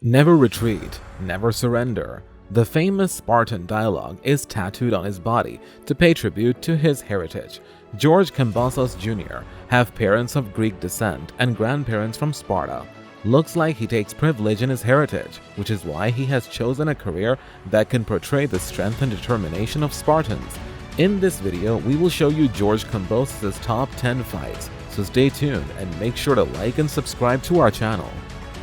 Never retreat, never surrender. The famous Spartan dialogue is tattooed on his body to pay tribute to his heritage. George Kambosos Jr. have parents of Greek descent and grandparents from Sparta. Looks like he takes privilege in his heritage, which is why he has chosen a career that can portray the strength and determination of Spartans. In this video, we will show you George Kambosos' top 10 fights, so stay tuned and make sure to like and subscribe to our channel.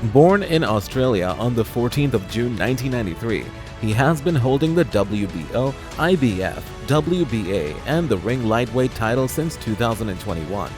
Born in Australia on the 14th of June 1993, he has been holding the WBO, IBF, WBA and The Ring lightweight title since 2021.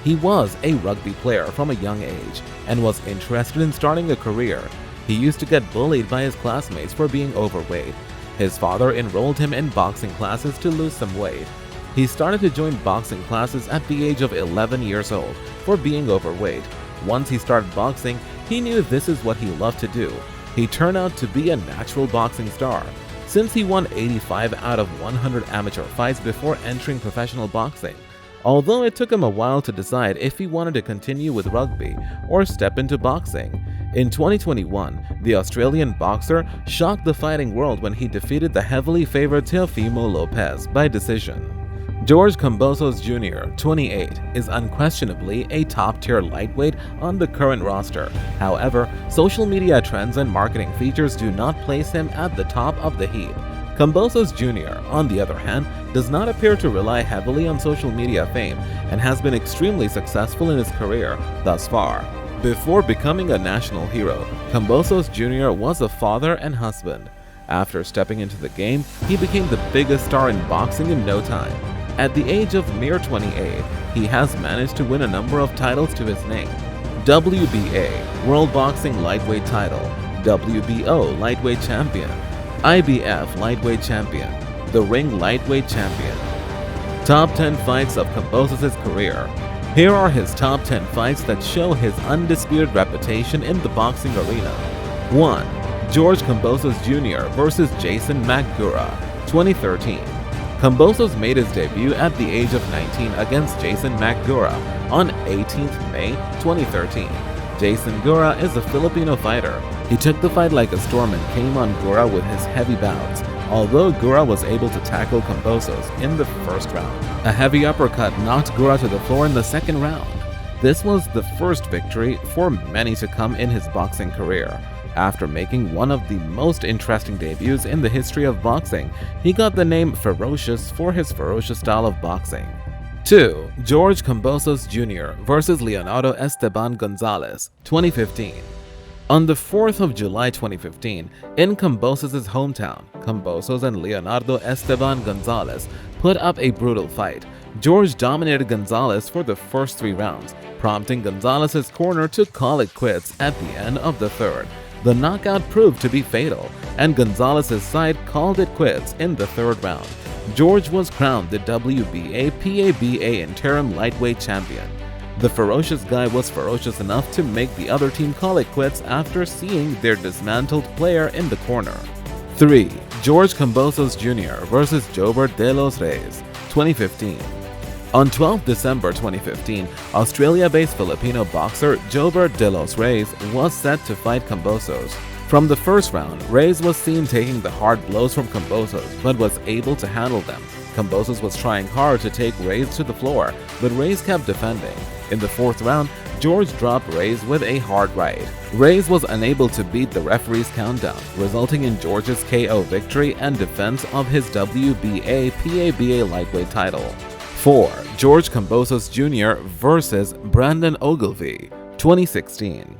He was a rugby player from a young age and was interested in starting a career. He used to get bullied by his classmates for being overweight. His father enrolled him in boxing classes to lose some weight. He started to join boxing classes at the age of 11 years old for being overweight. Once he started boxing, he knew this is what he loved to do. He turned out to be a natural boxing star, since he won 85 out of 100 amateur fights before entering professional boxing. Although it took him a while to decide if he wanted to continue with rugby or step into boxing. In 2021, the Australian boxer shocked the fighting world when he defeated the heavily favored Teofimo Lopez by decision. George Kambosos Jr., 28, is unquestionably a top-tier lightweight on the current roster. However, social media trends and marketing features do not place him at the top of the heap. Kambosos Jr., on the other hand, does not appear to rely heavily on social media fame and has been extremely successful in his career thus far. Before becoming a national hero, Kambosos Jr. was a father and husband. After stepping into the game, he became the biggest star in boxing in no time. At the age of mere 28, he has managed to win a number of titles to his name: WBA, World Boxing Lightweight Title, WBO Lightweight Champion, IBF Lightweight Champion, The Ring Lightweight Champion. Top 10 fights of Kambosos' career. Here are his top 10 fights that show his undisputed reputation in the boxing arena. 1. George Kambosos Jr. vs. Jason Magura, 2013. Kambosos made his debut at the age of 19 against Jason Magura on 18th May 2013. Jason Gura is a Filipino fighter. He took the fight like a storm and came on Gura with his heavy bouts, although Gura was able to tackle Kambosos in the first round. A heavy uppercut knocked Gura to the floor in the second round. This was the first victory for many to come in his boxing career. After making one of the most interesting debuts in the history of boxing, he got the name Ferocious for his ferocious style of boxing. 2. George Kambosos Jr. vs. Leonardo Esteban Gonzalez, 2015. On the 4th of July 2015, in Kambosos' hometown, Kambosos and Leonardo Esteban Gonzalez put up a brutal fight. George dominated Gonzalez for the first 3 rounds, prompting Gonzalez' corner to call it quits at the end of the third. The knockout proved to be fatal, and Gonzalez' side called it quits in the third round. George was crowned the WBA PABA interim lightweight champion. The ferocious guy was ferocious enough to make the other team call it quits after seeing their dismantled player in the corner. 3. George Kambosos Jr. vs. Jobert de los Reyes, 2015. On 12 December 2015, Australia-based Filipino boxer Jobert de los Reyes was set to fight Kambosos. From the first round, Reyes was seen taking the hard blows from Kambosos but was able to handle them. Kambosos was trying hard to take Reyes to the floor, but Reyes kept defending. In the fourth round, George dropped Reyes with a hard right. Reyes was unable to beat the referee's countdown, resulting in George's KO victory and defense of his WBA PABA lightweight title. 4. George Kambosos Jr. vs. Brandon Ogilvie, 2016.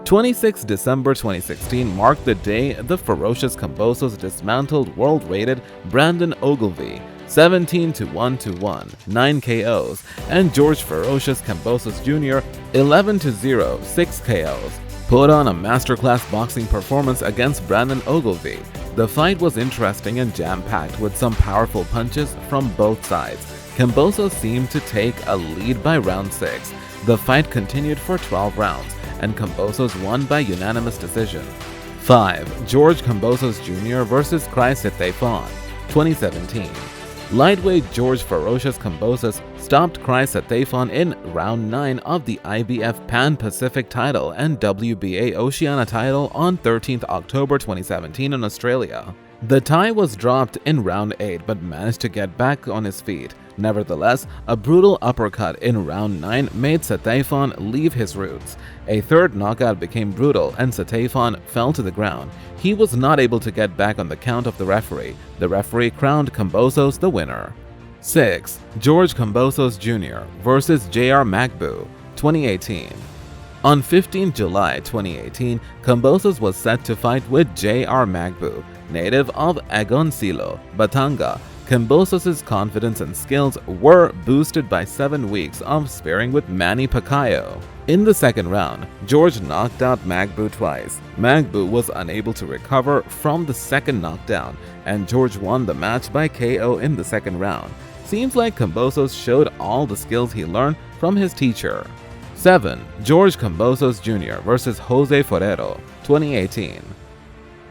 26 December 2016 marked the day the ferocious Kambosos dismantled world-rated Brandon Ogilvie 17-1-1, 9 KOs, and George Ferocious Kambosos Jr. 11-0, 6 KOs. Put on a masterclass boxing performance against Brandon Ogilvie. The fight was interesting and jam-packed with some powerful punches from both sides. Kambosos seemed to take a lead by round 6. The fight continued for 12 rounds, and Kambosos won by unanimous decision. 5. George Kambosos Jr. vs. Chris Stefan, 2017. Lightweight George Ferocious Kambosos stopped Chrysathafon in round 9 of the IBF Pan-Pacific title and WBA Oceania title on 13th October 2017 in Australia. The tie was dropped in round 8 but managed to get back on his feet. Nevertheless, a brutal uppercut in round 9 made Sathafon leave his roots. A third knockout became brutal and Sathafon fell to the ground. He was not able to get back on the count of the referee. The referee crowned Kambosos the winner. 6. George Kambosos Jr. vs. J.R. Magbu, 2018. On 15 July 2018, Kambosos was set to fight with J.R. Magbu, native of Agoncillo, Batanga. Kambosos' confidence and skills were boosted by 7 weeks of sparring with Manny Pacquiao. In the second round, George knocked out Magbu twice. Magbu was unable to recover from the second knockdown, and George won the match by KO in the second round. Seems like Kambosos showed all the skills he learned from his teacher. 7. George Kambosos Jr. vs. Jose Forero, 2018.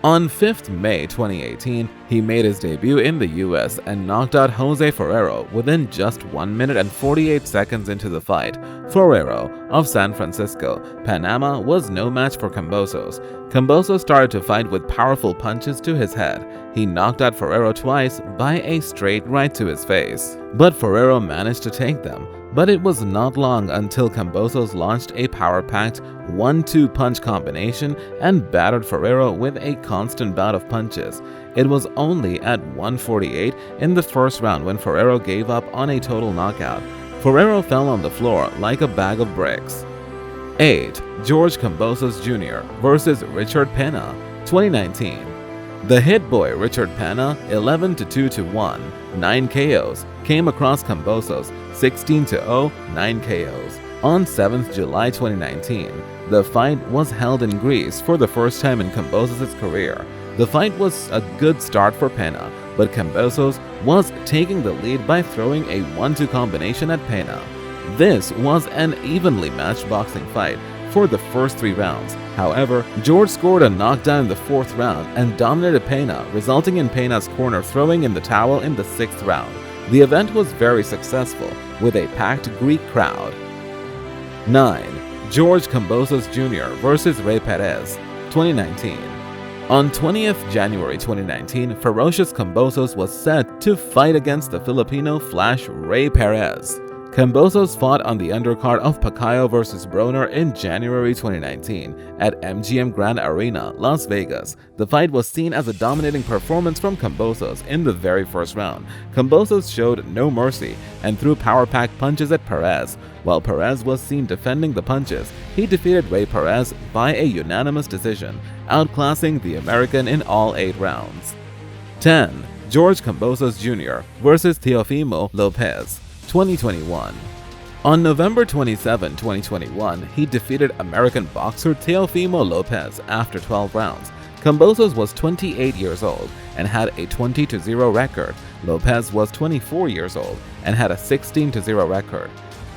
On 5th May 2018, he made his debut in the US and knocked out Jose Forero within just 1 minute and 48 seconds into the fight. Forero, of San Francisco, Panama, was no match for Kambosos. Kambosos started to fight with powerful punches to his head. He knocked out Forero twice by a straight right to his face, but Forero managed to take them. But it was not long until Kambosos launched a power-packed 1-2 punch combination and battered Forero with a constant bout of punches. It was only at 1:48 in the first round when Forero gave up on a total knockout. Forero fell on the floor like a bag of bricks. 8. George Kambosos Jr. vs. Richard Pena, 2019. The hit boy Richard Pena, 11-2-1, 9 KOs, came across Kambosos, 16-0, 9 KOs. On 7th July 2019, the fight was held in Greece for the first time in Kambosos' career. The fight was a good start for Pena, but Kambosos was taking the lead by throwing a 1-2 combination at Pena. This was an evenly matched boxing fight for the first 3 rounds. However, George scored a knockdown in the 4th round and dominated Pena, resulting in Pena's corner throwing in the towel in the 6th round. The event was very successful, with a packed Greek crowd. 9. George Kambosos Jr. vs. Ray Perez, 2019. On 20th January 2019, ferocious Kambosos was set to fight against the Filipino Flash Ray Perez. Kambosos fought on the undercard of Pacquiao vs. Broner in January 2019 at MGM Grand Arena, Las Vegas. The fight was seen as a dominating performance from Kambosos in the very first round. Kambosos showed no mercy and threw power-packed punches at Perez. While Perez was seen defending the punches, he defeated Ray Perez by a unanimous decision, outclassing the American in all 8 rounds. 10. George Kambosos Jr. vs. Teofimo Lopez, 2021. On November 27, 2021, he defeated American boxer Teofimo Lopez after 12 rounds. Kambosos was 28 years old and had a 20-0 record. Lopez was 24 years old and had a 16-0 record.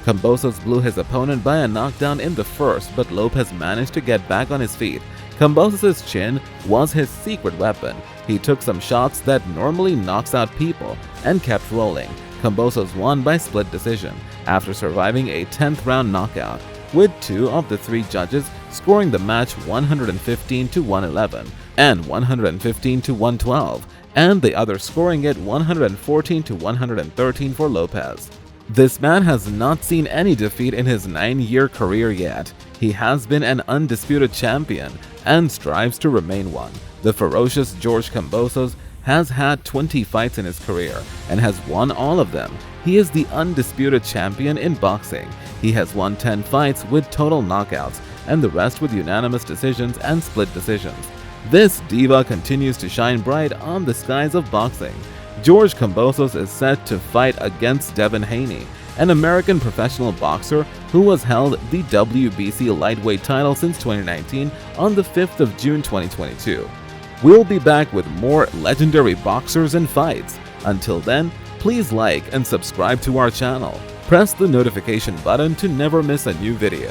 Kambosos blew his opponent by a knockdown in the first, but Lopez managed to get back on his feet. Kambosos' chin was his secret weapon. He took some shots that normally knocks out people and kept rolling. Kambosos won by split decision after surviving a 10th round knockout, with 2 of the 3 judges scoring the match 115-111 and 115-112, and the other scoring it 114-113 for Lopez. This man has not seen any defeat in his 9-year career yet. He has been an undisputed champion and strives to remain one. The ferocious George Kambosos has had 20 fights in his career and has won all of them. He is the undisputed champion in boxing. He has won 10 fights with total knockouts and the rest with unanimous decisions and split decisions. This diva continues to shine bright on the skies of boxing. George Kambosos is set to fight against Devin Haney, an American professional boxer who has held the WBC lightweight title since 2019 on the 5th of June 2022. We'll be back with more legendary boxers and fights. Until then, please like and subscribe to our channel. Press the notification button to never miss a new video.